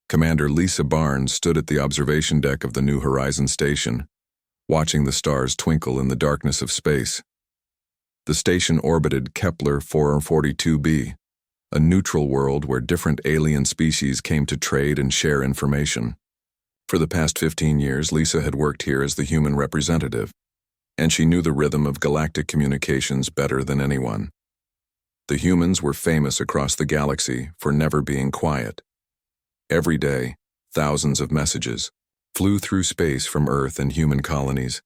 Commander Lisa Barnes stood at the observation deck of the New Horizons station, watching the stars twinkle in the darkness of space. The station orbited Kepler 442b, a neutral world where different alien species came to trade and share information. For the past 15 years, Lisa had worked here as the human representative, and she knew the rhythm of galactic communications better than anyone. The humans were famous across the galaxy for never being quiet. Every day, thousands of messages flew through space from Earth and human colonies.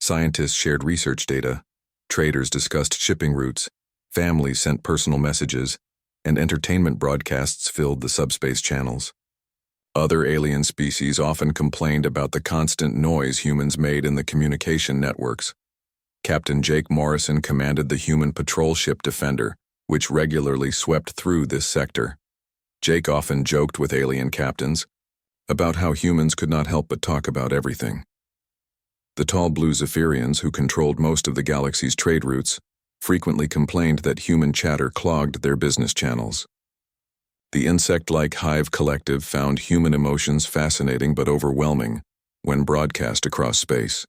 Scientists shared research data, traders discussed shipping routes, families sent personal messages, and entertainment broadcasts filled the subspace channels. Other alien species often complained about the constant noise humans made in the communication networks. Captain Jake Morrison commanded the human patrol ship Defender, which regularly swept through this sector. Jake often joked with alien captains about how humans could not help but talk about everything. The tall blue Zephyrians, who controlled most of the galaxy's trade routes, frequently complained that human chatter clogged their business channels. The insect-like hive collective found human emotions fascinating but overwhelming when broadcast across space.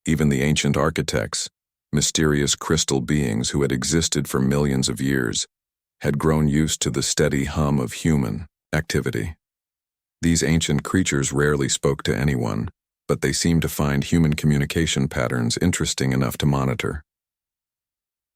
Even the ancient architects, mysterious crystal beings who had existed for millions of years, had grown used to the steady hum of human activity. These ancient creatures rarely spoke to anyone, but they seemed to find human communication patterns interesting enough to monitor.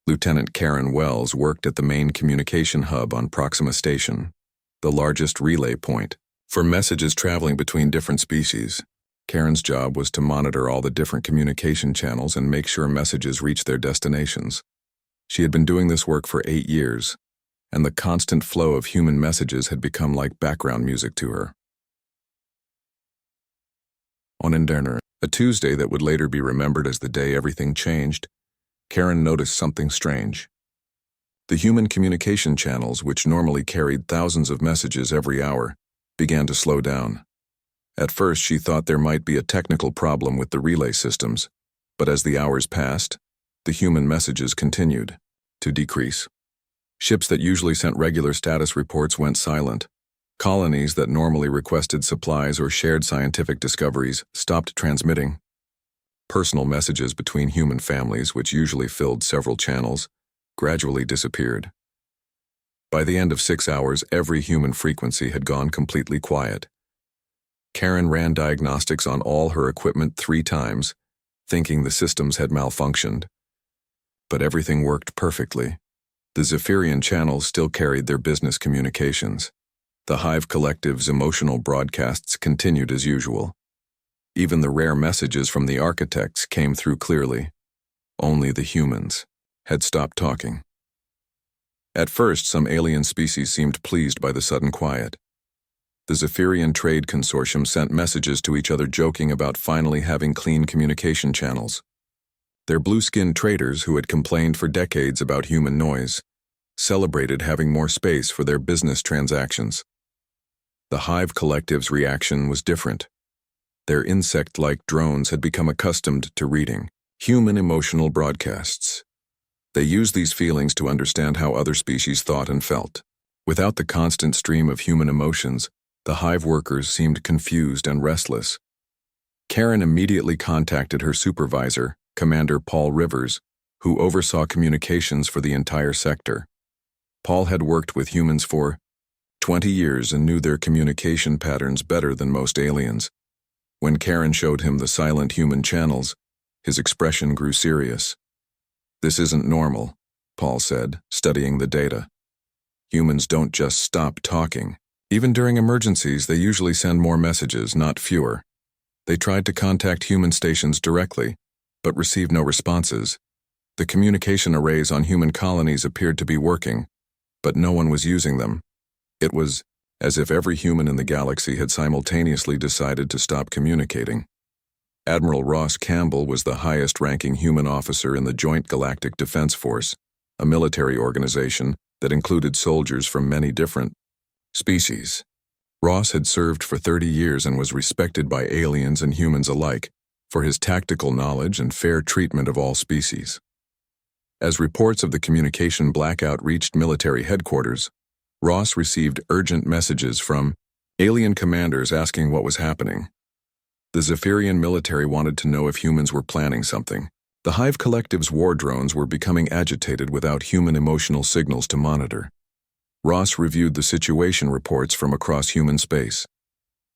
Lieutenant Karen Wells worked at the main communication hub on Proxima Station, the largest relay point for messages traveling between different species. Karen's job was to monitor all the different communication channels and make sure messages reached their destinations. She had been doing this work for 8 years, and the constant flow of human messages had become like background music to her. On Inderner, a Tuesday that would later be remembered as the day everything changed, Karen noticed something strange. The human communication channels, which normally carried thousands of messages every hour, began to slow down. At first, she thought there might be a technical problem with the relay systems, but as the hours passed, the human messages continued to decrease. Ships that usually sent regular status reports went silent. Colonies that normally requested supplies or shared scientific discoveries stopped transmitting. Personal messages between human families, which usually filled several channels, gradually disappeared. By the end of 6 hours, every human frequency had gone completely quiet. Karen ran diagnostics on all her equipment 3 times, thinking the systems had malfunctioned. But everything worked perfectly. The Zephyrian channels still carried their business communications. The Hive Collective's emotional broadcasts continued as usual. Even the rare messages from the architects came through clearly. Only the humans had stopped talking. At first, some alien species seemed pleased by the sudden quiet. The Zephyrian Trade Consortium sent messages to each other joking about finally having clean communication channels. Their blue-skinned traders, who had complained for decades about human noise, celebrated having more space for their business transactions. The Hive Collective's reaction was different. Their insect-like drones had become accustomed to reading human emotional broadcasts. They used these feelings to understand how other species thought and felt. Without the constant stream of human emotions, the hive workers seemed confused and restless. Karen immediately contacted her supervisor, Commander Paul Rivers, who oversaw communications for the entire sector. Paul had worked with humans for 20 years and knew their communication patterns better than most aliens. When Karen showed him the silent human channels, his expression grew serious. "This isn't normal," Paul said, studying the data. "Humans don't just stop talking. Even during emergencies, they usually send more messages, not fewer. They tried to contact human stations directly, but received no responses. The communication arrays on human colonies appeared to be working, but no one was using them. It was as if every human in the galaxy had simultaneously decided to stop communicating." Admiral Ross Campbell was the highest-ranking human officer in the Joint Galactic Defense Force, a military organization that included soldiers from many different species. Ross had served for 30 years and was respected by aliens and humans alike for his tactical knowledge and fair treatment of all species. As reports of the communication blackout reached military headquarters, Ross received urgent messages from Alien commanders asking what was happening. The Zephyrian military wanted to know if humans were planning something. The Hive Collective's war drones were becoming agitated without human emotional signals to monitor. Ross reviewed the situation reports from across human space.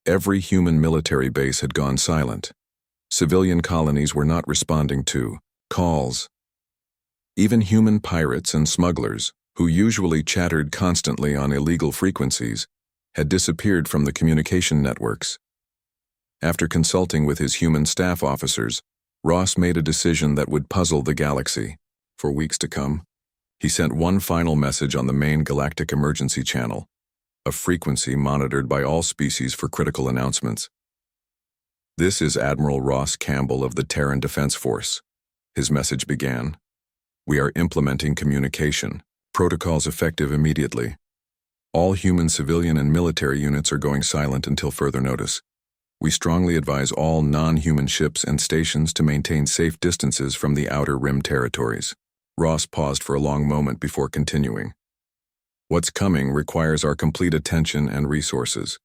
Every human military base had gone silent. Civilian colonies were not responding to calls. Even human pirates and smugglers, who usually chattered constantly on illegal frequencies, had disappeared from the communication networks. After consulting with his human staff officers, Ross made a decision that would puzzle the galaxy. For weeks to come, he sent one final message on the main galactic emergency channel, a frequency monitored by all species for critical announcements. "This is Admiral Ross Campbell of the Terran Defense Force," his message began. "We are implementing communication. Protocols effective immediately. All human civilian and military units are going silent until further notice. We strongly advise all non-human ships and stations to maintain safe distances from the outer rim territories." Ross paused for a long moment before continuing. "What's coming requires our complete attention and resources.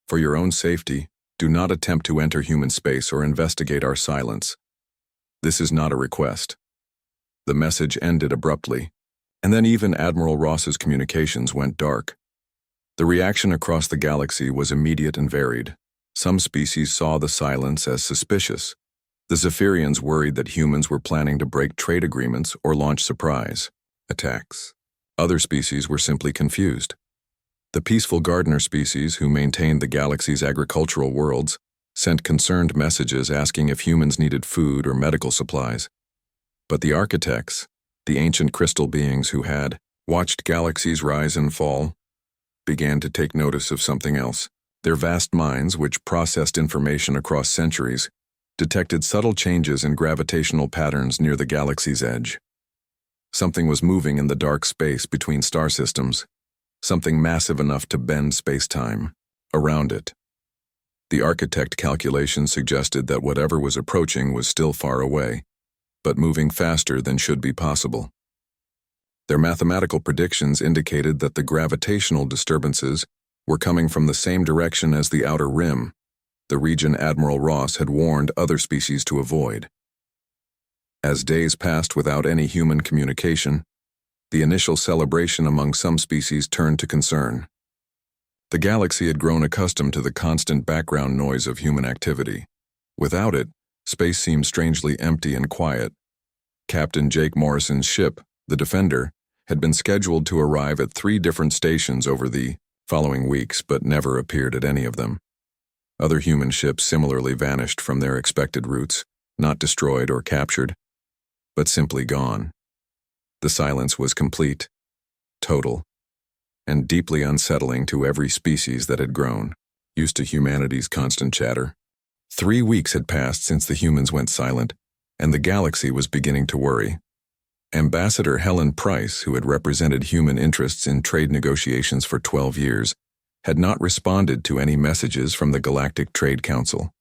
For your own safety, do not attempt to enter human space or investigate our silence. This is not a request." The message ended abruptly, and then even Admiral Ross's communications went dark. The reaction across the galaxy was immediate and varied. Some species saw the silence as suspicious. The Zephyrians worried that humans were planning to break trade agreements or launch surprise attacks. Other species were simply confused. The peaceful gardener species, who maintained the galaxy's agricultural worlds, sent concerned messages asking if humans needed food or medical supplies. But the architects, the ancient crystal beings who had watched galaxies rise and fall, began to take notice of something else. Their vast minds, which processed information across centuries, detected subtle changes in gravitational patterns near the galaxy's edge. Something was moving in the dark space between star systems, something massive enough to bend space-time around it. The architect calculations suggested that whatever was approaching was still far away, but moving faster than should be possible. Their mathematical predictions indicated that the gravitational disturbances were coming from the same direction as the outer rim, the region Admiral Ross had warned other species to avoid. As days passed without any human communication, the initial celebration among some species turned to concern. The galaxy had grown accustomed to the constant background noise of human activity. Without it, space seemed strangely empty and quiet. Captain Jake Morrison's ship, the Defender, had been scheduled to arrive at 3 different stations over the following weeks, but never appeared at any of them. Other human ships similarly vanished from their expected routes, not destroyed or captured, but simply gone. The silence was complete, total, and deeply unsettling to every species that had grown, used to humanity's constant chatter. 3 weeks had passed since the humans went silent, and the galaxy was beginning to worry. Ambassador Helen Price, who had represented human interests in trade negotiations for 12 years, had not responded to any messages from the Galactic Trade Council.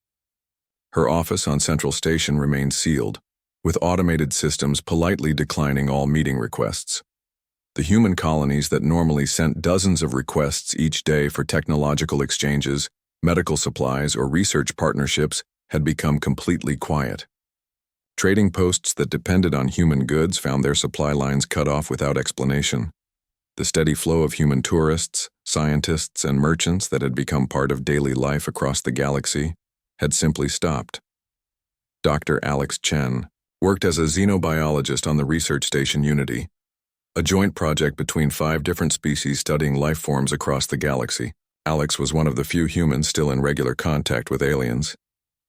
Her office on Central Station remained sealed, with automated systems politely declining all meeting requests. The human colonies that normally sent dozens of requests each day for technological exchanges, medical supplies, or research partnerships had become completely quiet. Trading posts that depended on human goods found their supply lines cut off without explanation. The steady flow of human tourists, scientists, and merchants that had become part of daily life across the galaxy had simply stopped. Dr. Alex Chen worked as a xenobiologist on the research station Unity, a joint project between 5 different species studying life forms across the galaxy. Alex was one of the few humans still in regular contact with aliens,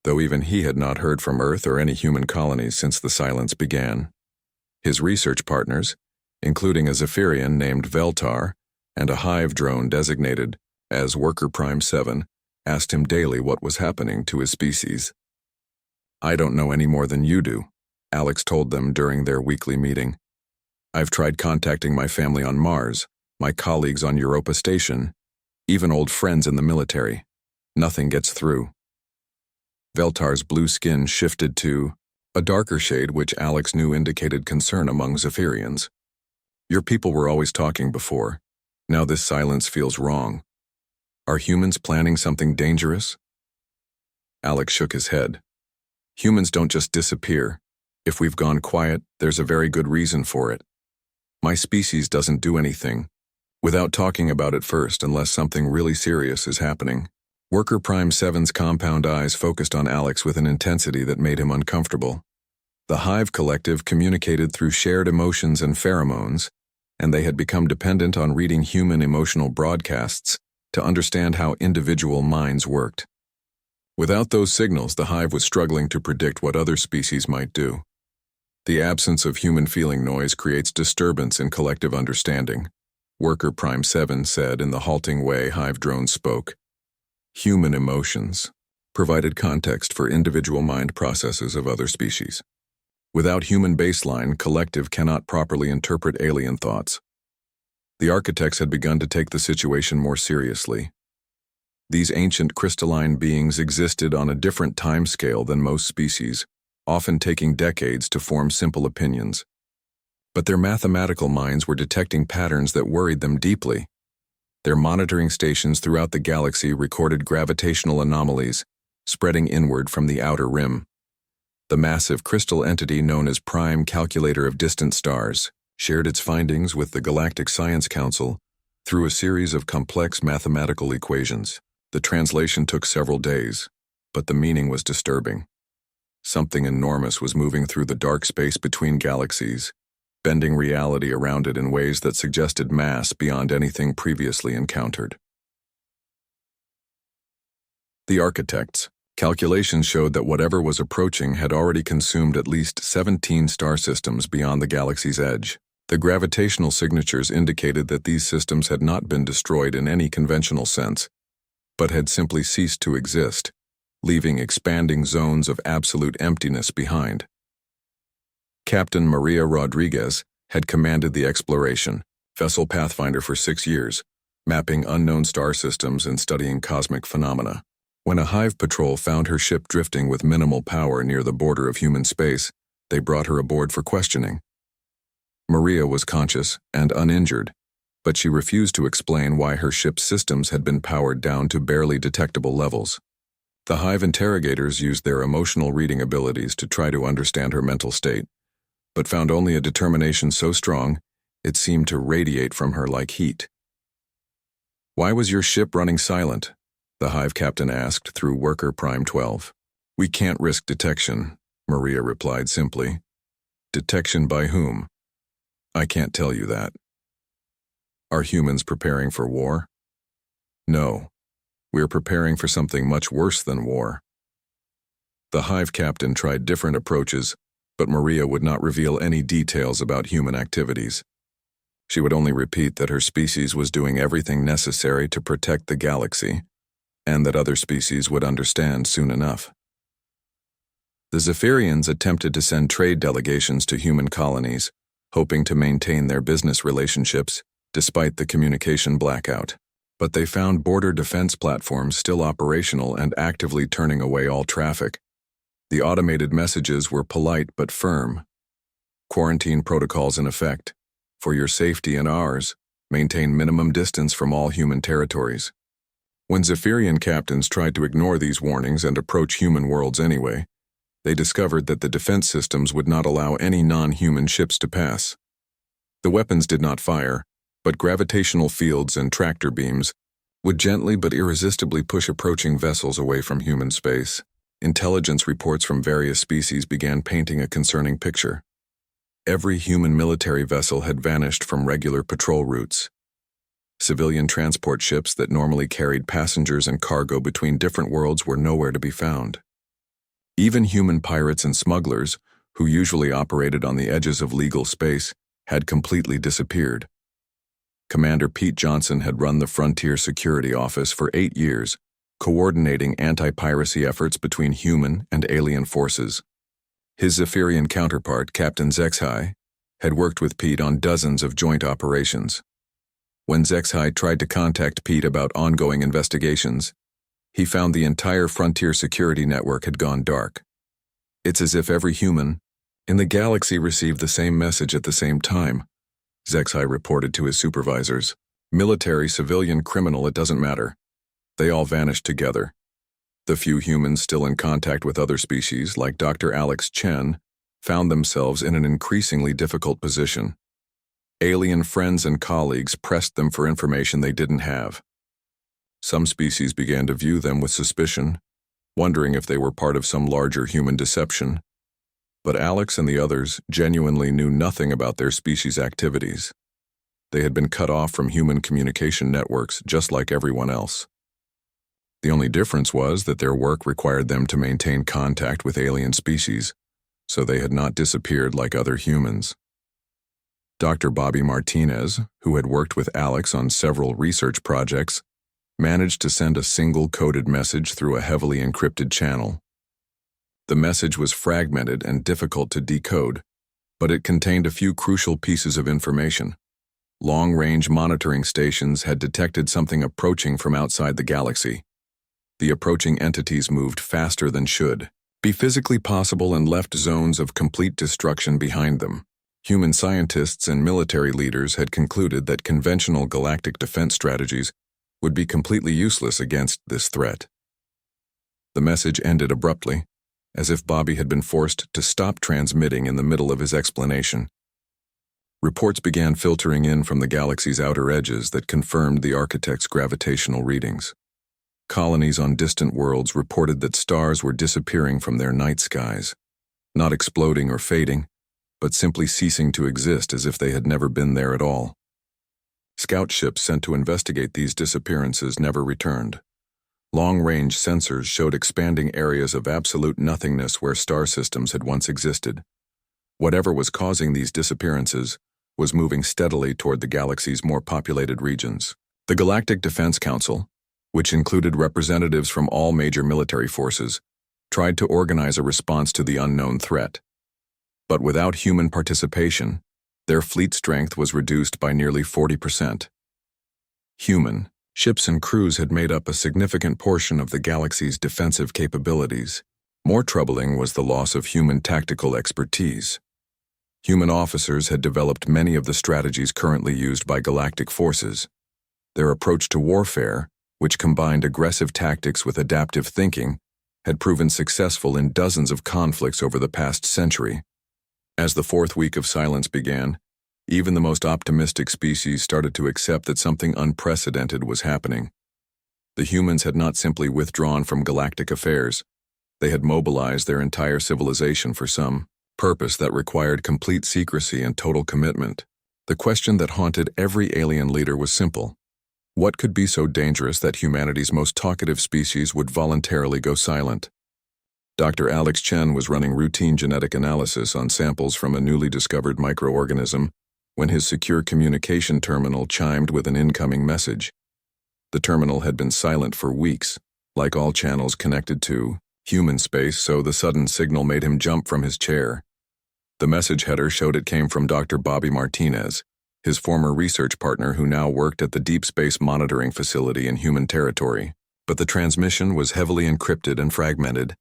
though even he had not heard from Earth or any human colonies since the silence began. His research partners, including a Zephyrian named Veltar and a Hive drone designated as Worker Prime 7, asked him daily what was happening to his species. "I don't know any more than you do," Alex told them during their weekly meeting. "I've tried contacting my family on Mars, my colleagues on Europa Station, even old friends in the military. Nothing gets through." Veltar's blue skin shifted to a darker shade which Alex knew indicated concern among Zephyrians. "Your people were always talking before. Now this silence feels wrong." Are humans planning something dangerous? Alex shook his head. Humans don't just disappear. If we've gone quiet, there's a very good reason for it. My species doesn't do anything without talking about it first unless something really serious is happening. Worker Prime 7's compound eyes focused on Alex with an intensity that made him uncomfortable. The Hive Collective communicated through shared emotions and pheromones, and they had become dependent on reading human emotional broadcasts to understand how individual minds worked. Without those signals, the Hive was struggling to predict what other species might do. The absence of human feeling noise creates disturbance in collective understanding, Worker Prime 7 said in the halting way Hive drones spoke. Human emotions provided context for individual mind processes of other species. Without human baseline, collective cannot properly interpret alien thoughts. The architects had begun to take the situation more seriously. These ancient crystalline beings existed on a different time scale than most species, often taking decades to form simple opinions. But their mathematical minds were detecting patterns that worried them deeply. Their monitoring stations throughout the galaxy recorded gravitational anomalies, spreading inward from the outer rim. The massive crystal entity known as Prime Calculator of Distant Stars shared its findings with the Galactic Science Council through a series of complex mathematical equations. The translation took several days, but the meaning was disturbing. Something enormous was moving through the dark space between galaxies, bending reality around it in ways that suggested mass beyond anything previously encountered. The architects' calculations showed that whatever was approaching had already consumed at least 17 star systems beyond the galaxy's edge. The gravitational signatures indicated that these systems had not been destroyed in any conventional sense, but had simply ceased to exist, leaving expanding zones of absolute emptiness behind. Captain Maria Rodriguez had commanded the exploration, vessel Pathfinder for 6 years, mapping unknown star systems and studying cosmic phenomena. When a Hive patrol found her ship drifting with minimal power near the border of human space, they brought her aboard for questioning. Maria was conscious and uninjured, but she refused to explain why her ship's systems had been powered down to barely detectable levels. The Hive interrogators used their emotional reading abilities to try to understand her mental state, but found only a determination so strong it seemed to radiate from her like heat. "Why was your ship running silent?" the Hive captain asked through Worker Prime 12. "We can't risk detection," Maria replied simply. "Detection by whom?" "I can't tell you that." "Are humans preparing for war?" "No. We're preparing for something much worse than war." The Hive captain tried different approaches, but Maria would not reveal any details about human activities. She would only repeat that her species was doing everything necessary to protect the galaxy, and that other species would understand soon enough. The Zephyrians attempted to send trade delegations to human colonies, hoping to maintain their business relationships despite the communication blackout. But they found border defense platforms still operational and actively turning away all traffic. The automated messages were polite but firm. Quarantine protocols in effect. For your safety and ours, maintain minimum distance from all human territories. When Zephyrian captains tried to ignore these warnings and approach human worlds anyway, they discovered that the defense systems would not allow any non-human ships to pass. The weapons did not fire, but gravitational fields and tractor beams would gently but irresistibly push approaching vessels away from human space. Intelligence reports from various species began painting a concerning picture. Every human military vessel had vanished from regular patrol routes. Civilian transport ships that normally carried passengers and cargo between different worlds were nowhere to be found. Even human pirates and smugglers, who usually operated on the edges of legal space, had completely disappeared. Commander Pete Johnson had run the Frontier Security Office for 8 years, coordinating anti-piracy efforts between human and alien forces. His Zephyrian counterpart, Captain Zexhai, had worked with Pete on dozens of joint operations. When Zexhai tried to contact Pete about ongoing investigations, he found the entire Frontier security network had gone dark. "It's as if every human in the galaxy received the same message at the same time," Zexhai reported to his supervisors. "Military, civilian, criminal, it doesn't matter. They all vanished together. The few humans still in contact with other species, like Dr. Alex Chen, found themselves in an increasingly difficult position. Alien friends and colleagues pressed them for information they didn't have. Some species began to view them with suspicion, wondering if they were part of some larger human deception. But Alex and the others genuinely knew nothing about their species' activities. They had been cut off from human communication networks just like everyone else. The only difference was that their work required them to maintain contact with alien species, so they had not disappeared like other humans. Dr. Bobby Martinez, who had worked with Alex on several research projects, managed to send a single coded message through a heavily encrypted channel. The message was fragmented and difficult to decode, but it contained a few crucial pieces of information. Long-range monitoring stations had detected something approaching from outside the galaxy. The approaching entities moved faster than should be physically possible and left zones of complete destruction behind them. Human scientists and military leaders had concluded that conventional galactic defense strategies would be completely useless against this threat. The message ended abruptly, as if Bobby had been forced to stop transmitting in the middle of his explanation. Reports began filtering in from the galaxy's outer edges that confirmed the architect's gravitational readings. Colonies on distant worlds reported that stars were disappearing from their night skies, not exploding or fading, but simply ceasing to exist as if they had never been there at all. Scout ships sent to investigate these disappearances never returned. Long-range sensors showed expanding areas of absolute nothingness where star systems had once existed. Whatever was causing these disappearances was moving steadily toward the galaxy's more populated regions. The Galactic Defense Council, which included representatives from all major military forces, tried to organize a response to the unknown threat. But without human participation, their fleet strength was reduced by nearly 40%. Human ships and crews had made up a significant portion of the galaxy's defensive capabilities. More troubling was the loss of human tactical expertise. Human officers had developed many of the strategies currently used by galactic forces. Their approach to warfare, which combined aggressive tactics with adaptive thinking, had proven successful in dozens of conflicts over the past century. As the fourth week of silence began, even the most optimistic species started to accept that something unprecedented was happening. The humans had not simply withdrawn from galactic affairs. They had mobilized their entire civilization for some purpose that required complete secrecy and total commitment. The question that haunted every alien leader was simple. What could be so dangerous that humanity's most talkative species would voluntarily go silent? Dr. Alex Chen was running routine genetic analysis on samples from a newly discovered microorganism when his secure communication terminal chimed with an incoming message. The terminal had been silent for weeks, like all channels connected to human space, so the sudden signal made him jump from his chair. The message header showed it came from Dr. Bobby Martinez, his former research partner who now worked at the Deep Space Monitoring Facility in human territory. But the transmission was heavily encrypted and fragmented,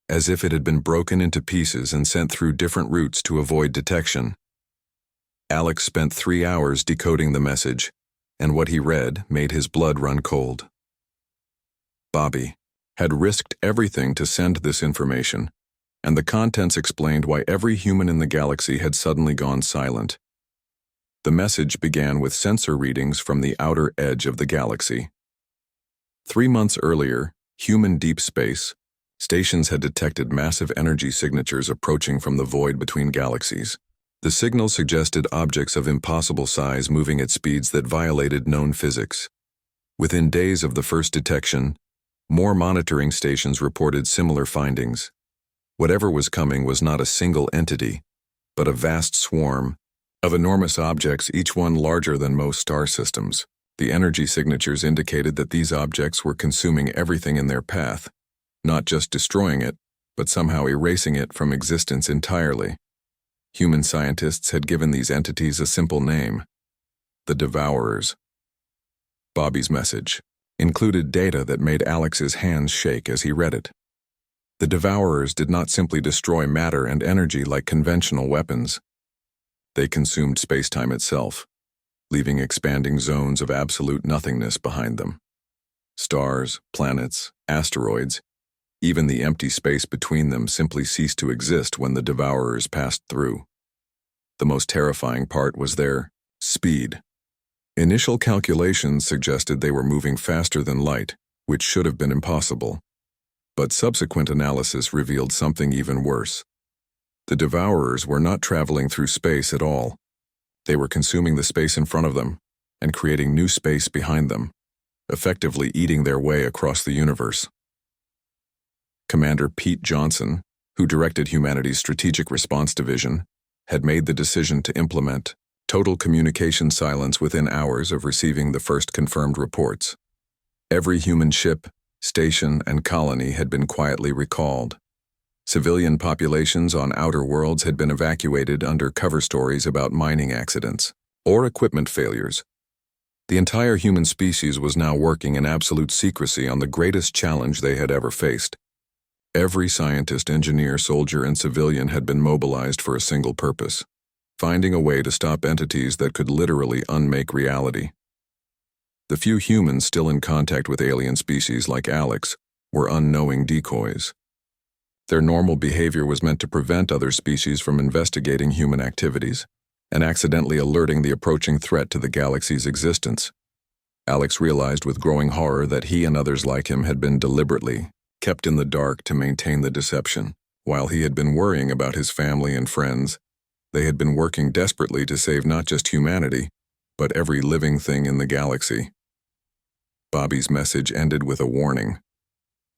as if it had been broken into pieces and sent through different routes to avoid detection. Alex spent 3 hours decoding the message, and what he read made his blood run cold. Bobby had risked everything to send this information, and the contents explained why every human in the galaxy had suddenly gone silent. The message began with sensor readings from the outer edge of the galaxy. 3 months earlier, human deep space stations had detected massive energy signatures approaching from the void between galaxies. The signal suggested objects of impossible size moving at speeds that violated known physics. Within days of the first detection, more monitoring stations reported similar findings. Whatever was coming was not a single entity, but a vast swarm of enormous objects, each one larger than most star systems. The energy signatures indicated that these objects were consuming everything in their path, not just destroying it, but somehow erasing it from existence entirely. Human scientists had given these entities a simple name: the Devourers. Bobby's message included data that made Alex's hands shake as he read it. The Devourers did not simply destroy matter and energy like conventional weapons. They consumed space-time itself, leaving expanding zones of absolute nothingness behind them. Stars, planets, asteroids, even the empty space between them simply ceased to exist when the Devourers passed through. The most terrifying part was their speed. Initial calculations suggested they were moving faster than light, which should have been impossible. But subsequent analysis revealed something even worse. The Devourers were not traveling through space at all. They were consuming the space in front of them and creating new space behind them, effectively eating their way across the universe. Commander Pete Johnson, who directed humanity's Strategic Response Division, had made the decision to implement total communication silence within hours of receiving the first confirmed reports. Every human ship, station, and colony had been quietly recalled. Civilian populations on outer worlds had been evacuated under cover stories about mining accidents or equipment failures. The entire human species was now working in absolute secrecy on the greatest challenge they had ever faced. Every scientist, engineer, soldier, and civilian had been mobilized for a single purpose: finding a way to stop entities that could literally unmake reality. The few humans still in contact with alien species like Alex were unknowing decoys. Their normal behavior was meant to prevent other species from investigating human activities and accidentally alerting the approaching threat to the galaxy's existence. Alex realized with growing horror that he and others like him had been deliberately kept in the dark to maintain the deception. While he had been worrying about his family and friends, they had been working desperately to save not just humanity, but every living thing in the galaxy. Bobby's message ended with a warning.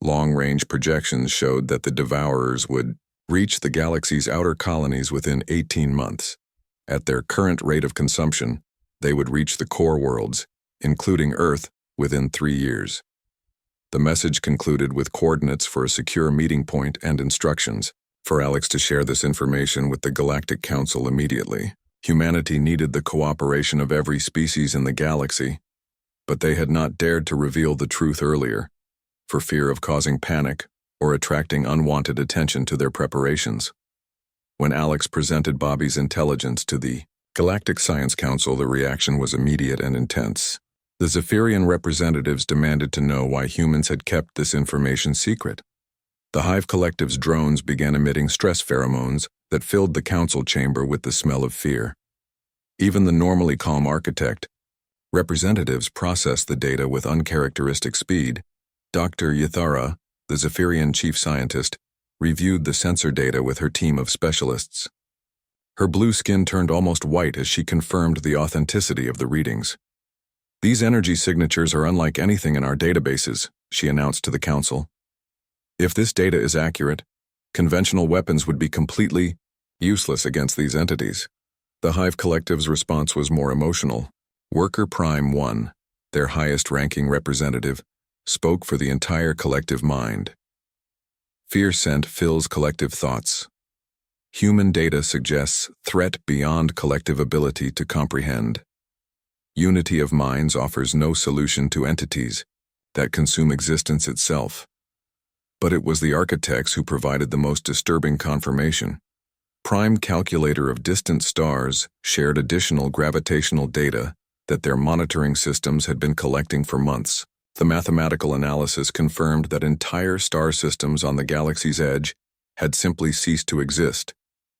Long-range projections showed that the Devourers would reach the galaxy's outer colonies within 18 months. At their current rate of consumption, they would reach the core worlds, including Earth, within 3 years. The message concluded with coordinates for a secure meeting point and instructions for Alex to share this information with the Galactic Council immediately. Humanity needed the cooperation of every species in the galaxy, but they had not dared to reveal the truth earlier, for fear of causing panic or attracting unwanted attention to their preparations. When Alex presented Bobby's intelligence to the Galactic Science Council, the reaction was immediate and intense. The Zephyrian representatives demanded to know why humans had kept this information secret. The Hive Collective's drones began emitting stress pheromones that filled the council chamber with the smell of fear. Even the normally calm architect representatives processed the data with uncharacteristic speed. Dr. Yathara, the Zephyrian chief scientist, reviewed the sensor data with her team of specialists. Her blue skin turned almost white as she confirmed the authenticity of the readings. "These energy signatures are unlike anything in our databases," she announced to the council. "If this data is accurate, conventional weapons would be completely useless against these entities." The Hive Collective's response was more emotional. Worker Prime 1, their highest-ranking representative, spoke for the entire collective mind. "Fear scent fills collective thoughts. Human data suggests threat beyond collective ability to comprehend. Unity of minds offers no solution to entities that consume existence itself." But it was the architects who provided the most disturbing confirmation. Prime Calculator of Distant Stars shared additional gravitational data that their monitoring systems had been collecting for months. The mathematical analysis confirmed that entire star systems on the galaxy's edge had simply ceased to exist,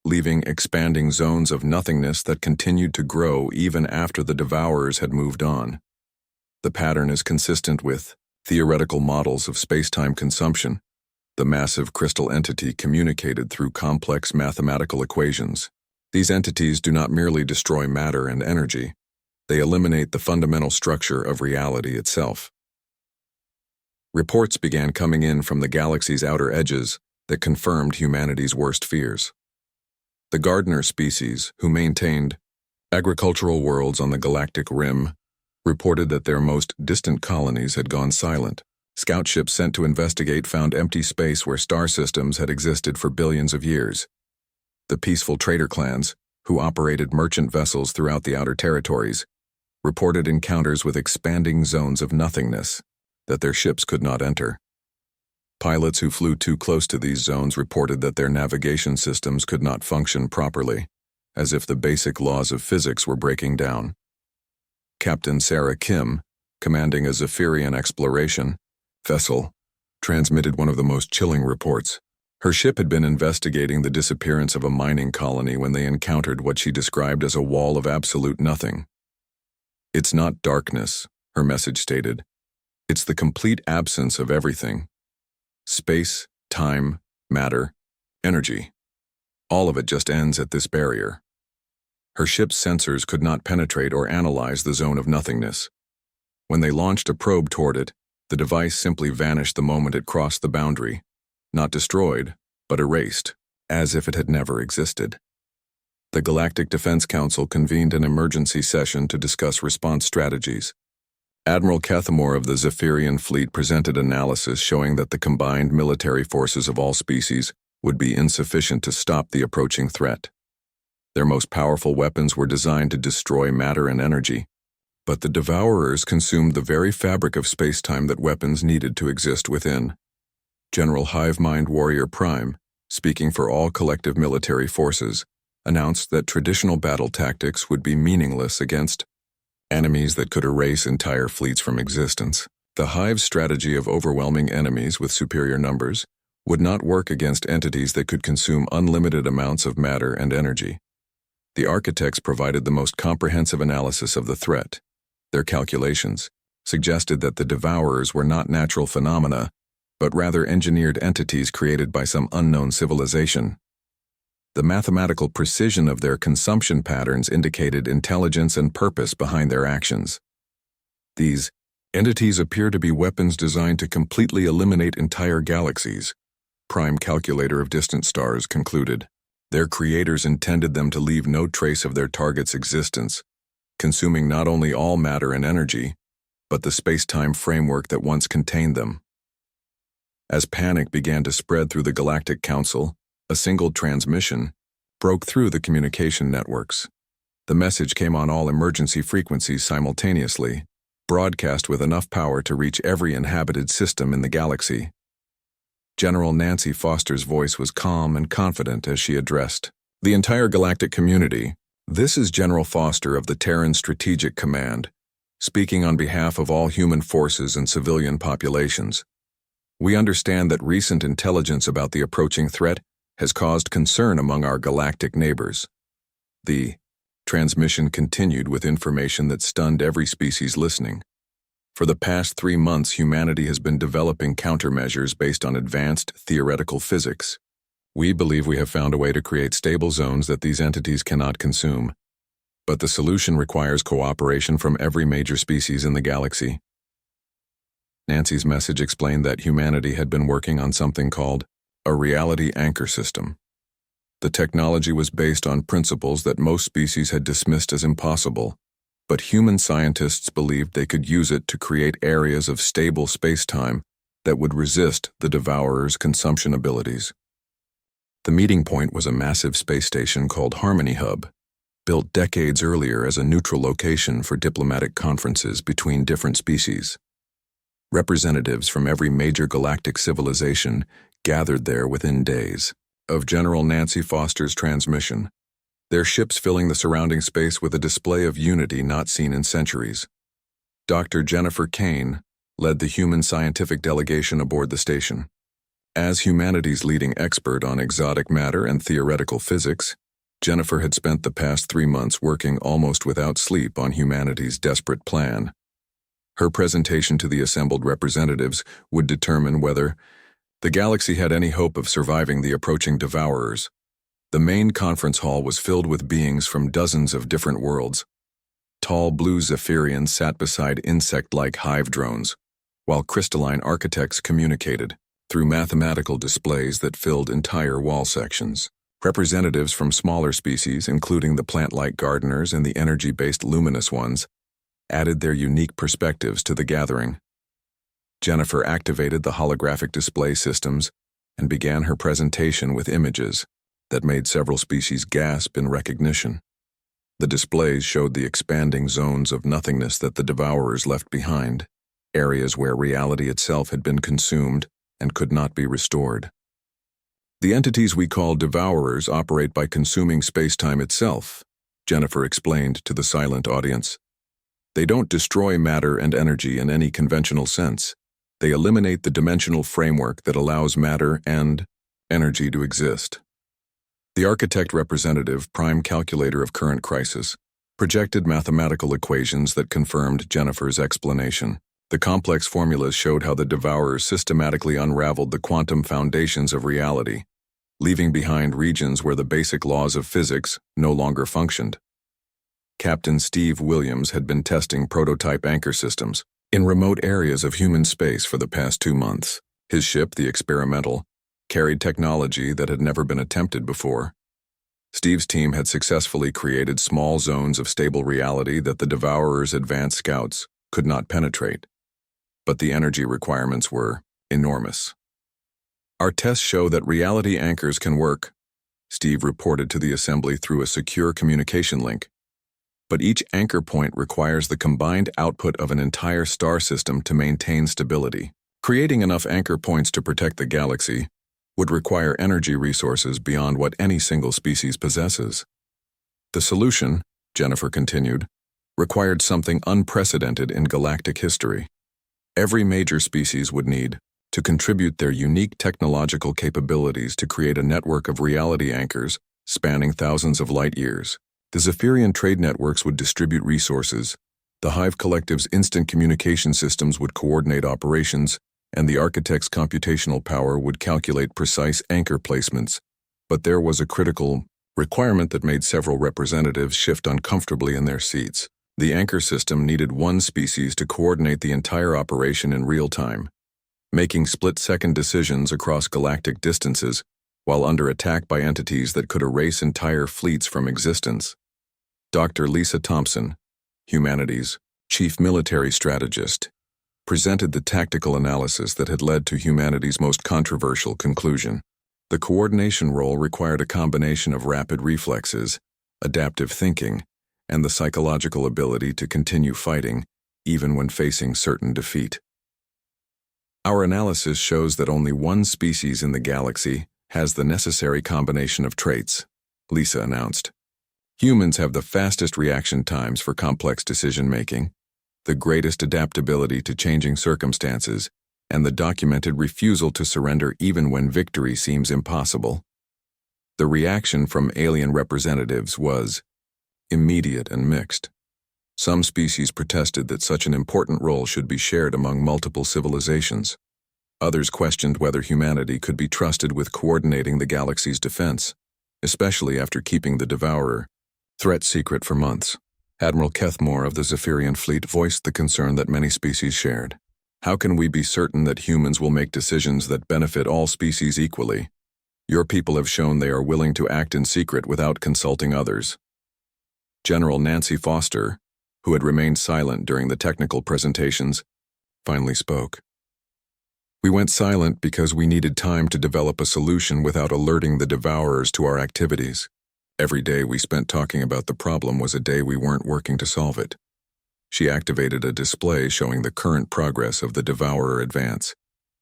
leaving expanding zones of nothingness that continued to grow even after the Devourers had moved on. The pattern is consistent with theoretical models of space-time consumption. The massive crystal entity communicated through complex mathematical equations. These entities do not merely destroy matter and energy, they eliminate the fundamental structure of reality itself. Reports began coming in from the galaxy's outer edges that confirmed humanity's worst fears. The gardener species, who maintained agricultural worlds on the galactic rim, reported that their most distant colonies had gone silent. Scout ships sent to investigate found empty space where star systems had existed for billions of years. The peaceful trader clans, who operated merchant vessels throughout the outer territories, reported encounters with expanding zones of nothingness that their ships could not enter. Pilots who flew too close to these zones reported that their navigation systems could not function properly, as if the basic laws of physics were breaking down. Captain Sarah Kim, commanding a Zephyrian exploration vessel, transmitted one of the most chilling reports. Her ship had been investigating the disappearance of a mining colony when they encountered what she described as a wall of absolute nothing. "It's not darkness," her message stated. "It's the complete absence of everything. Space, time, matter, energy. All of it just ends at this barrier." Her ship's sensors could not penetrate or analyze the zone of nothingness. When they launched a probe toward it, the device simply vanished the moment it crossed the boundary, not destroyed, but erased, as if it had never existed. The Galactic Defense Council convened an emergency session to discuss response strategies. Admiral Kethamore of the Zephyrian fleet presented analysis showing that the combined military forces of all species would be insufficient to stop the approaching threat. Their most powerful weapons were designed to destroy matter and energy, but the Devourers consumed the very fabric of space-time that weapons needed to exist within. General Hivemind Warrior Prime, speaking for all collective military forces, announced that traditional battle tactics would be meaningless against enemies that could erase entire fleets from existence. The Hive's strategy of overwhelming enemies with superior numbers would not work against entities that could consume unlimited amounts of matter and energy. The architects provided the most comprehensive analysis of the threat. Their calculations suggested that the Devourers were not natural phenomena, but rather engineered entities created by some unknown civilization. The mathematical precision of their consumption patterns indicated intelligence and purpose behind their actions. These entities appear to be weapons designed to completely eliminate entire galaxies, Prime Calculator of Distant Stars concluded. Their creators intended them to leave no trace of their target's existence, consuming not only all matter and energy, but the space-time framework that once contained them. As panic began to spread through the Galactic Council, a single transmission broke through the communication networks. The message came on all emergency frequencies simultaneously, broadcast with enough power to reach every inhabited system in the galaxy. General Nancy Foster's voice was calm and confident as she addressed the entire galactic community. "This is General Foster of the Terran Strategic Command, speaking on behalf of all human forces and civilian populations. We understand that recent intelligence about the approaching threat has caused concern among our galactic neighbors." The transmission continued with information that stunned every species listening. For the past 3 months, humanity has been developing countermeasures based on advanced theoretical physics. We believe we have found a way to create stable zones that these entities cannot consume. But the solution requires cooperation from every major species in the galaxy. Nancy's message explained that humanity had been working on something called a reality anchor system. The technology was based on principles that most species had dismissed as impossible, but human scientists believed they could use it to create areas of stable space-time that would resist the Devourers' consumption abilities. The meeting point was a massive space station called Harmony Hub, built decades earlier as a neutral location for diplomatic conferences between different species. Representatives from every major galactic civilization gathered there within days of General Nancy Foster's transmission, their ships filling the surrounding space with a display of unity not seen in centuries. Dr. Jennifer Kane led the human scientific delegation aboard the station. As humanity's leading expert on exotic matter and theoretical physics, Jennifer had spent the past 3 months working almost without sleep on humanity's desperate plan. Her presentation to the assembled representatives would determine whether the galaxy had any hope of surviving the approaching Devourers. The main conference hall was filled with beings from dozens of different worlds. Tall blue Zephyrians sat beside insect-like hive drones, while crystalline architects communicated through mathematical displays that filled entire wall sections. Representatives from smaller species, including the plant-like gardeners and the energy-based luminous ones, added their unique perspectives to the gathering. Jennifer activated the holographic display systems and began her presentation with images that made several species gasp in recognition. The displays showed the expanding zones of nothingness that the Devourers left behind, areas where reality itself had been consumed and could not be restored. "The entities we call Devourers operate by consuming space-time itself," Jennifer explained to the silent audience. They don't destroy matter and energy in any conventional sense. They eliminate the dimensional framework that allows matter and energy to exist. The architect representative, prime calculator of current crisis, projected mathematical equations that confirmed Jennifer's explanation. The complex formulas showed how the devourers systematically unraveled the quantum foundations of reality, leaving behind regions where the basic laws of physics no longer functioned. Captain Steve Williams had been testing prototype anchor systems in remote areas of human space for the past 2 months. His ship, the Experimental, carried technology that had never been attempted before. Steve's team had successfully created small zones of stable reality that the Devourer's advanced scouts could not penetrate. But the energy requirements were enormous. "Our tests show that reality anchors can work," Steve reported to the assembly through a secure communication link. "But each anchor point requires the combined output of an entire star system to maintain stability. Creating enough anchor points to protect the galaxy would require energy resources beyond what any single species possesses. The solution," Jennifer continued, "required something unprecedented in galactic history. Every major species would need to contribute their unique technological capabilities to create a network of reality anchors spanning thousands of light years. The Zephyrian trade networks would distribute resources, the Hive Collective's instant communication systems would coordinate operations, and the architect's computational power would calculate precise anchor placements. But there was a critical requirement that made several representatives shift uncomfortably in their seats. The anchor system needed one species to coordinate the entire operation in real time, making split-second decisions across galactic distances while under attack by entities that could erase entire fleets from existence. Dr. Lisa Thompson, humanity's chief military strategist, presented the tactical analysis that had led to humanity's most controversial conclusion. The coordination role required a combination of rapid reflexes, adaptive thinking, and the psychological ability to continue fighting, even when facing certain defeat. "Our analysis shows that only one species in the galaxy has the necessary combination of traits," Lisa announced. "Humans have the fastest reaction times for complex decision-making, the greatest adaptability to changing circumstances, and the documented refusal to surrender even when victory seems impossible." The reaction from alien representatives was immediate and mixed. Some species protested that such an important role should be shared among multiple civilizations. Others questioned whether humanity could be trusted with coordinating the galaxy's defense, especially after keeping the Devourer threat secret for months. Admiral Kethmore of the Zephyrian fleet voiced the concern that many species shared. "How can we be certain that humans will make decisions that benefit all species equally? Your people have shown they are willing to act in secret without consulting others." General Nancy Foster, who had remained silent during the technical presentations, finally spoke. "We went silent because we needed time to develop a solution without alerting the Devourers to our activities. Every day we spent talking about the problem was a day we weren't working to solve it." She activated a display showing the current progress of the Devourer advance.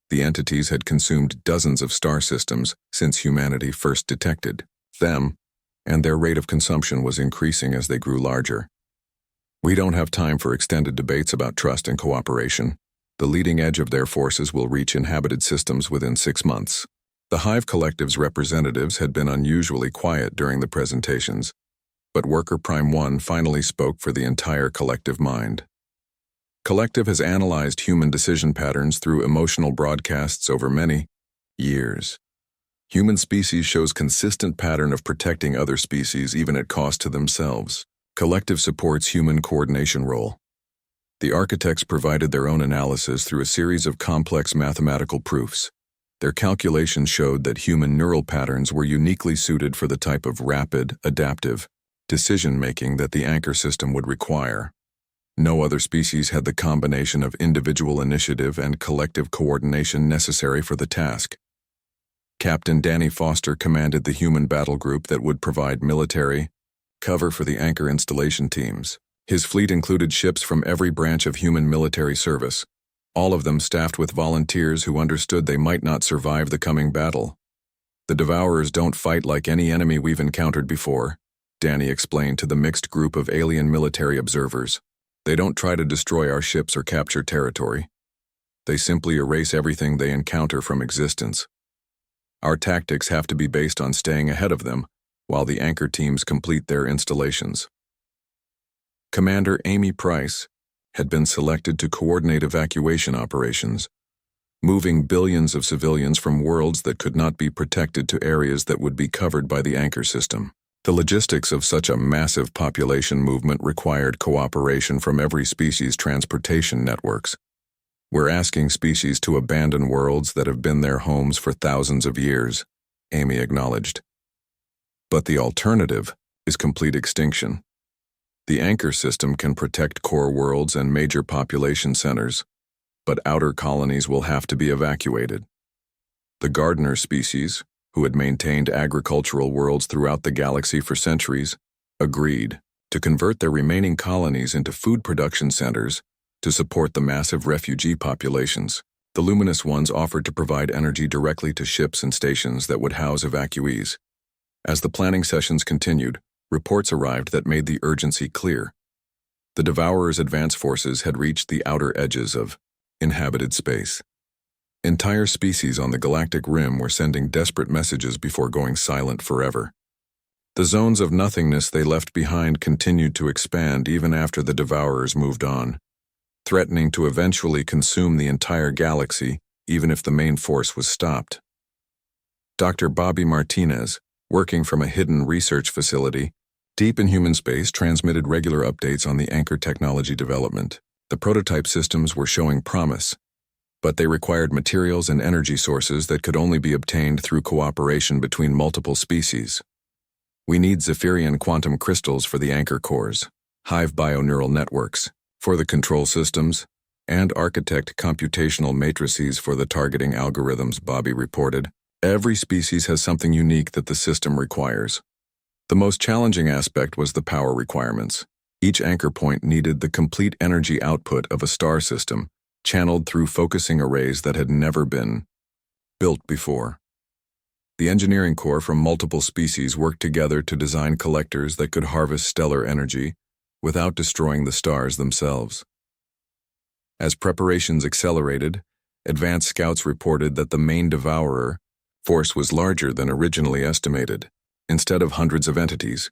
The entities had consumed dozens of star systems since humanity first detected them, and their rate of consumption was increasing as they grew larger. "We don't have time for extended debates about trust and cooperation. The leading edge of their forces will reach inhabited systems within 6 months." The Hive Collective's representatives had been unusually quiet during the presentations, but Worker Prime 1 finally spoke for the entire collective mind. "Collective has analyzed human decision patterns through emotional broadcasts over many years. Human species shows consistent pattern of protecting other species even at cost to themselves. Collective supports human coordination role. The architects provided their own analysis through a series of complex mathematical proofs. Their calculations showed that human neural patterns were uniquely suited for the type of rapid, adaptive decision-making that the anchor system would require. No other species had the combination of individual initiative and collective coordination necessary for the task. Captain Danny Foster commanded the human battle group that would provide military cover for the anchor installation teams. His fleet included ships from every branch of human military service, all of them staffed with volunteers who understood they might not survive the coming battle. "The Devourers don't fight like any enemy we've encountered before," Danny explained to the mixed group of alien military observers. They don't try to destroy our ships or capture territory. They simply erase everything they encounter from existence. Our tactics have to be based on staying ahead of them, while the anchor teams complete their installations. Commander Amy Price had been selected to coordinate evacuation operations, moving billions of civilians from worlds that could not be protected to areas that would be covered by the anchor system. The logistics of such a massive population movement required cooperation from every species' transportation networks. We're asking species to abandon worlds that have been their homes for thousands of years, Amy acknowledged. But the alternative is complete extinction. The anchor system can protect core worlds and major population centers, but outer colonies will have to be evacuated. The gardener species, who had maintained agricultural worlds throughout the galaxy for centuries, agreed to convert their remaining colonies into food production centers to support the massive refugee populations. The luminous ones offered to provide energy directly to ships and stations that would house evacuees. As the planning sessions continued, reports arrived that made the urgency clear. The Devourer's advance forces had reached the outer edges of inhabited space. Entire species on the galactic rim were sending desperate messages before going silent forever. The zones of nothingness they left behind continued to expand even after the Devourers moved on, threatening to eventually consume the entire galaxy even if the main force was stopped. Dr. Bobby Martinez, working from a hidden research facility deep in human space, transmitted regular updates on the anchor technology development. The prototype systems were showing promise, but they required materials and energy sources that could only be obtained through cooperation between multiple species. We need Zephyrian quantum crystals for the anchor cores, hive bioneural networks for the control systems, and architect computational matrices for the targeting algorithms, Bobby reported. Every species has something unique that the system requires. The most challenging aspect was the power requirements. Each anchor point needed the complete energy output of a star system, channeled through focusing arrays that had never been built before. The engineering core from multiple species worked together to design collectors that could harvest stellar energy without destroying the stars themselves. As preparations accelerated, advanced scouts reported that the main Devourer force was larger than originally estimated. Instead of hundreds of entities,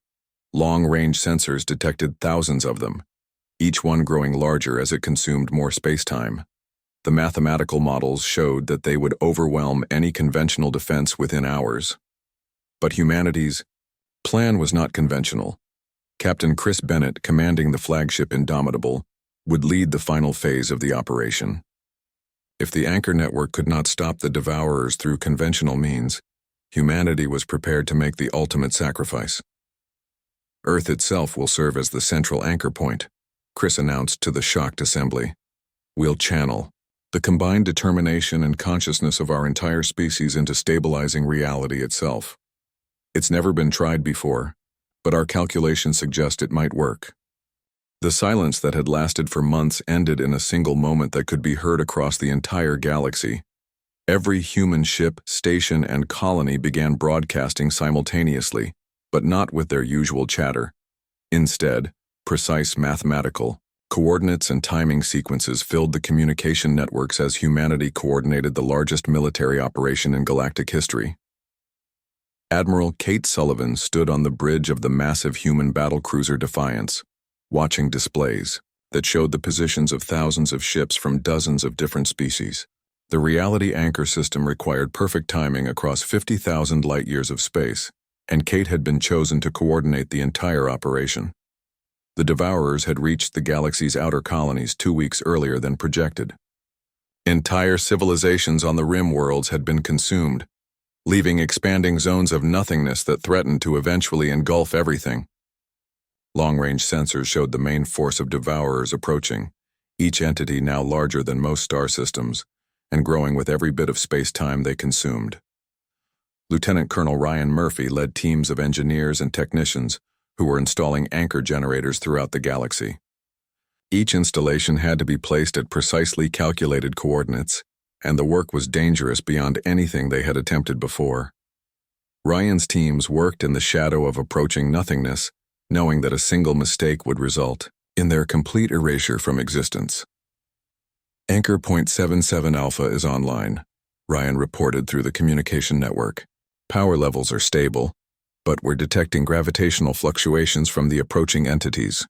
long-range sensors detected thousands of them, each one growing larger as it consumed more space-time. The mathematical models showed that they would overwhelm any conventional defense within hours. But humanity's plan was not conventional. Captain Chris Bennett, commanding the flagship Indomitable, would lead the final phase of the operation. If the anchor network could not stop the Devourers through conventional means, humanity was prepared to make the ultimate sacrifice. Earth itself will serve as the central anchor point, Chris announced to the shocked assembly. We'll channel the combined determination and consciousness of our entire species into stabilizing reality itself. It's never been tried before, but our calculations suggest it might work. The silence that had lasted for months ended in a single moment that could be heard across the entire galaxy. Every human ship, station, and colony began broadcasting simultaneously, but not with their usual chatter. Instead, precise mathematical coordinates and timing sequences filled the communication networks as humanity coordinated the largest military operation in galactic history. Admiral Kate Sullivan stood on the bridge of the massive human battlecruiser Defiance, watching displays that showed the positions of thousands of ships from dozens of different species. The reality anchor system required perfect timing across 50,000 light-years of space, and Kate had been chosen to coordinate the entire operation. The Devourers had reached the galaxy's outer colonies 2 weeks earlier than projected. Entire civilizations on the rim worlds had been consumed, leaving expanding zones of nothingness that threatened to eventually engulf everything. Long-range sensors showed the main force of Devourers approaching, each entity now larger than most star systems, and growing with every bit of space-time they consumed. Lieutenant Colonel Ryan Murphy led teams of engineers and technicians who were installing anchor generators throughout the galaxy. Each installation had to be placed at precisely calculated coordinates, and the work was dangerous beyond anything they had attempted before. Ryan's teams worked in the shadow of approaching nothingness, knowing that a single mistake would result in their complete erasure from existence. Anchor Point 77 Alpha is online, Ryan reported through the communication network. Power levels are stable, but we're detecting gravitational fluctuations from the approaching entities.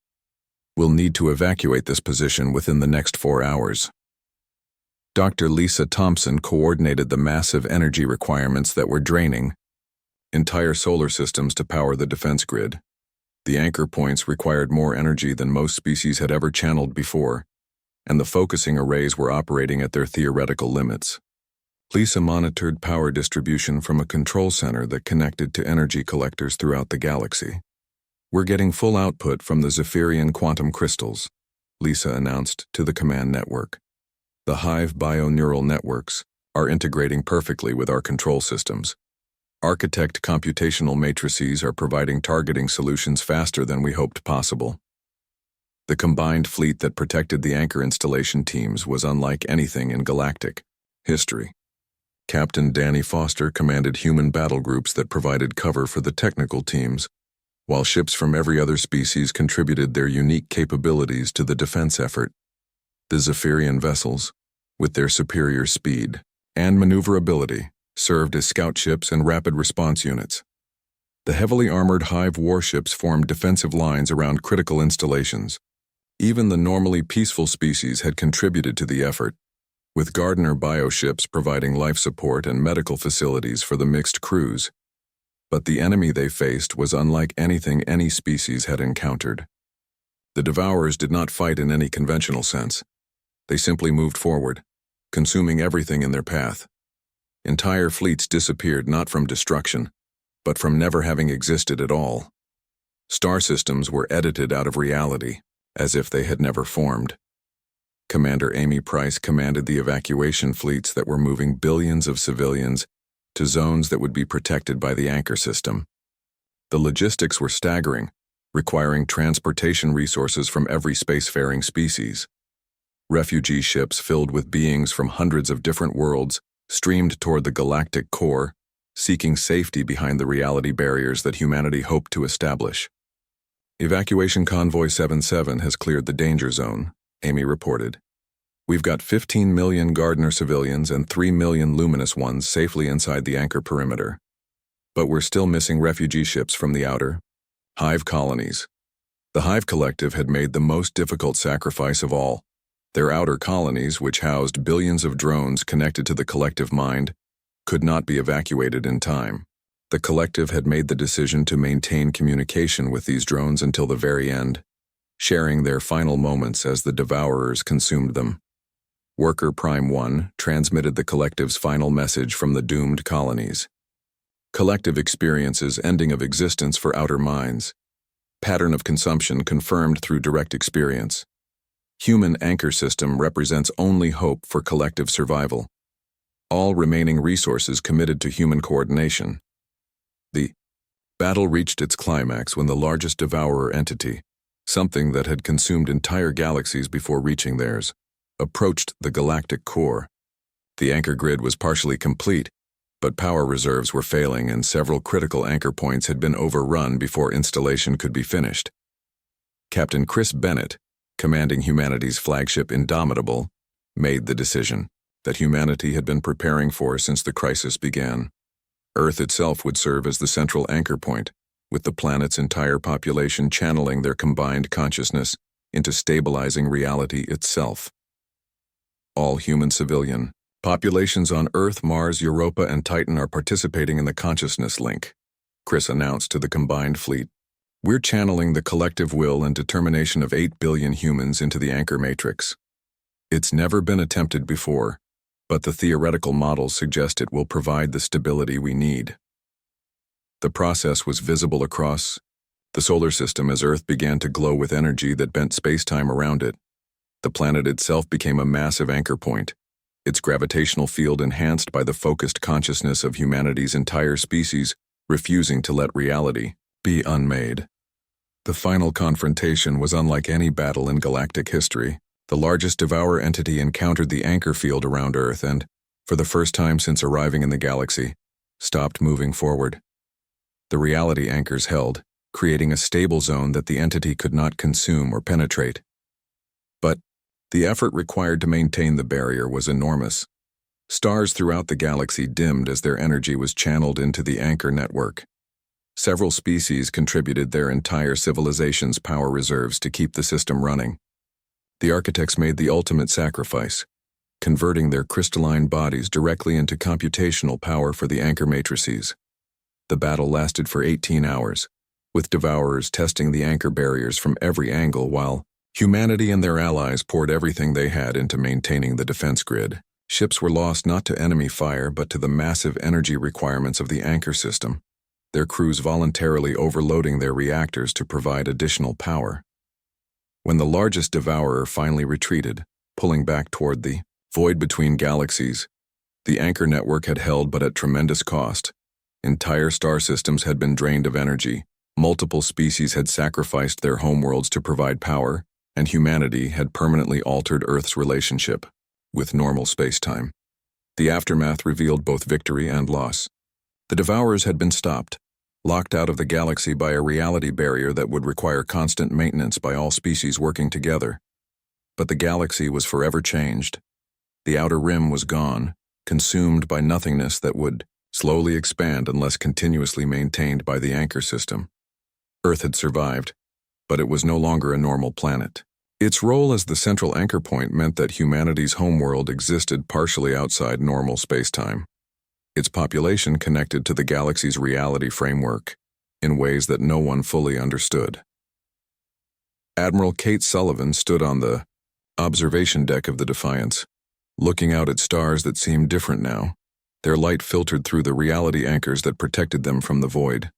We'll need to evacuate this position within the next 4 hours. Dr. Lisa Thompson coordinated the massive energy requirements that were draining entire solar systems to power the defense grid. The anchor points required more energy than most species had ever channeled before, and the focusing arrays were operating at their theoretical limits. Lisa monitored power distribution from a control center that connected to energy collectors throughout the galaxy. We're getting full output from the Zephyrian quantum crystals, Lisa announced to the command network. The Hive bio-neural networks are integrating perfectly with our control systems. Architect computational matrices are providing targeting solutions faster than we hoped possible. The combined fleet that protected the anchor installation teams was unlike anything in galactic history. Captain Danny Foster commanded human battle groups that provided cover for the technical teams, while ships from every other species contributed their unique capabilities to the defense effort. The Zephyrian vessels, with their superior speed and maneuverability, served as scout ships and rapid response units. The heavily armored Hive warships formed defensive lines around critical installations. Even the normally peaceful species had contributed to the effort, with Gardner bioships providing life support and medical facilities for the mixed crews. But the enemy they faced was unlike anything any species had encountered. The Devourers did not fight in any conventional sense. They simply moved forward, consuming everything in their path. Entire fleets disappeared not from destruction, but from never having existed at all. Star systems were edited out of reality, as if they had never formed. Commander Amy Price commanded the evacuation fleets that were moving billions of civilians to zones that would be protected by the anchor system. The logistics were staggering, requiring transportation resources from every spacefaring species. Refugee ships filled with beings from hundreds of different worlds streamed toward the galactic core, seeking safety behind the reality barriers that humanity hoped to establish. Evacuation Convoy 77 has cleared the danger zone, Amy reported. We've got 15 million Gardner civilians and 3 million Luminous ones safely inside the anchor perimeter. But we're still missing refugee ships from the outer Hive colonies. The Hive Collective had made the most difficult sacrifice of all. Their outer colonies, which housed billions of drones connected to the collective mind, could not be evacuated in time. The collective had made the decision to maintain communication with these drones until the very end, sharing their final moments as the Devourers consumed them. Worker Prime 1 transmitted the collective's final message from the doomed colonies. Collective experiences ending of existence for outer minds. Pattern of consumption confirmed through direct experience. Human anchor system represents only hope for collective survival. All remaining resources committed to human coordination. The battle reached its climax when the largest devourer entity, something that had consumed entire galaxies before reaching theirs, approached the galactic core. The anchor grid was partially complete, but power reserves were failing and several critical anchor points had been overrun before installation could be finished. Captain Chris Bennett, commanding humanity's flagship Indomitable, made the decision that humanity had been preparing for since the crisis began. Earth itself would serve as the central anchor point, with the planet's entire population channeling their combined consciousness into stabilizing reality itself. All human civilian populations on Earth, Mars, Europa, and Titan are participating in the consciousness link, Chris announced to the combined fleet. We're channeling the collective will and determination of 8 billion humans into the anchor matrix. It's never been attempted before, but the theoretical models suggest it will provide the stability we need. The process was visible across the solar system as Earth began to glow with energy that bent space-time around it. The planet itself became a massive anchor point, its gravitational field enhanced by the focused consciousness of humanity's entire species, refusing to let reality be unmade. The final confrontation was unlike any battle in galactic history. The largest devourer entity encountered the anchor field around Earth and, for the first time since arriving in the galaxy, stopped moving forward. The reality anchors held, creating a stable zone that the entity could not consume or penetrate. But the effort required to maintain the barrier was enormous. Stars throughout the galaxy dimmed as their energy was channeled into the anchor network. Several species contributed their entire civilization's power reserves to keep the system running. The architects made the ultimate sacrifice, converting their crystalline bodies directly into computational power for the anchor matrices. The battle lasted for 18 hours, with devourers testing the anchor barriers from every angle while humanity and their allies poured everything they had into maintaining the defense grid. Ships were lost not to enemy fire but to the massive energy requirements of the anchor system, their crews voluntarily overloading their reactors to provide additional power. When the largest devourer finally retreated, pulling back toward the void between galaxies, the anchor network had held but at tremendous cost. Entire star systems had been drained of energy, multiple species had sacrificed their homeworlds to provide power, and humanity had permanently altered Earth's relationship with normal space-time. The aftermath revealed both victory and loss. The devourers had been stopped, locked out of the galaxy by a reality barrier that would require constant maintenance by all species working together. But the galaxy was forever changed. The outer rim was gone, consumed by nothingness that would slowly expand unless continuously maintained by the anchor system. Earth had survived, but it was no longer a normal planet. Its role as the central anchor point meant that humanity's homeworld existed partially outside normal space-time. Its population connected to the galaxy's reality framework in ways that no one fully understood. Admiral Kate Sullivan stood on the observation deck of the Defiance, looking out at stars that seemed different now. Their light filtered through the reality anchors that protected them from the void.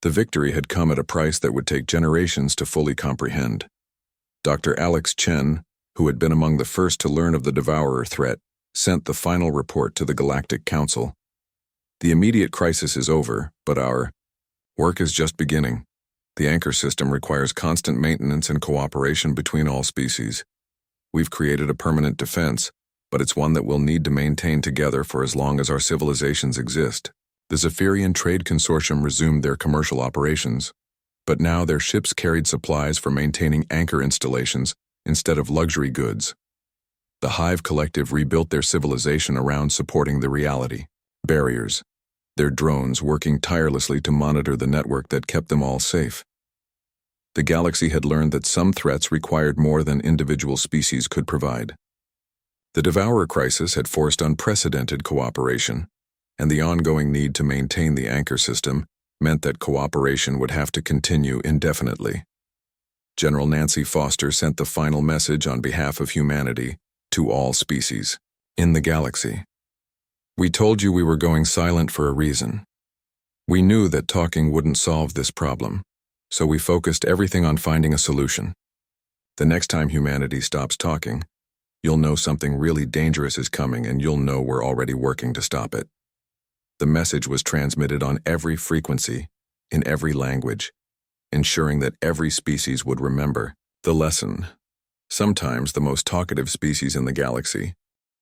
The victory had come at a price that would take generations to fully comprehend. Dr. Alex Chen, who had been among the first to learn of the Devourer threat, sent the final report to the Galactic Council. The immediate crisis is over, but our work is just beginning. The anchor system requires constant maintenance and cooperation between all species. We've created a permanent defense, but it's one that we'll need to maintain together for as long as our civilizations exist. The Zephyrian Trade Consortium resumed their commercial operations, but now their ships carried supplies for maintaining anchor installations instead of luxury goods. The Hive Collective rebuilt their civilization around supporting the reality barriers, their drones working tirelessly to monitor the network that kept them all safe. The galaxy had learned that some threats required more than individual species could provide. The Devourer crisis had forced unprecedented cooperation, and the ongoing need to maintain the anchor system meant that cooperation would have to continue indefinitely. General Nancy Foster sent the final message on behalf of humanity to all species in the galaxy. We told you we were going silent for a reason. We knew that talking wouldn't solve this problem, so we focused everything on finding a solution. The next time humanity stops talking, you'll know something really dangerous is coming and you'll know we're already working to stop it. The message was transmitted on every frequency, in every language, ensuring that every species would remember the lesson. Sometimes the most talkative species in the galaxy,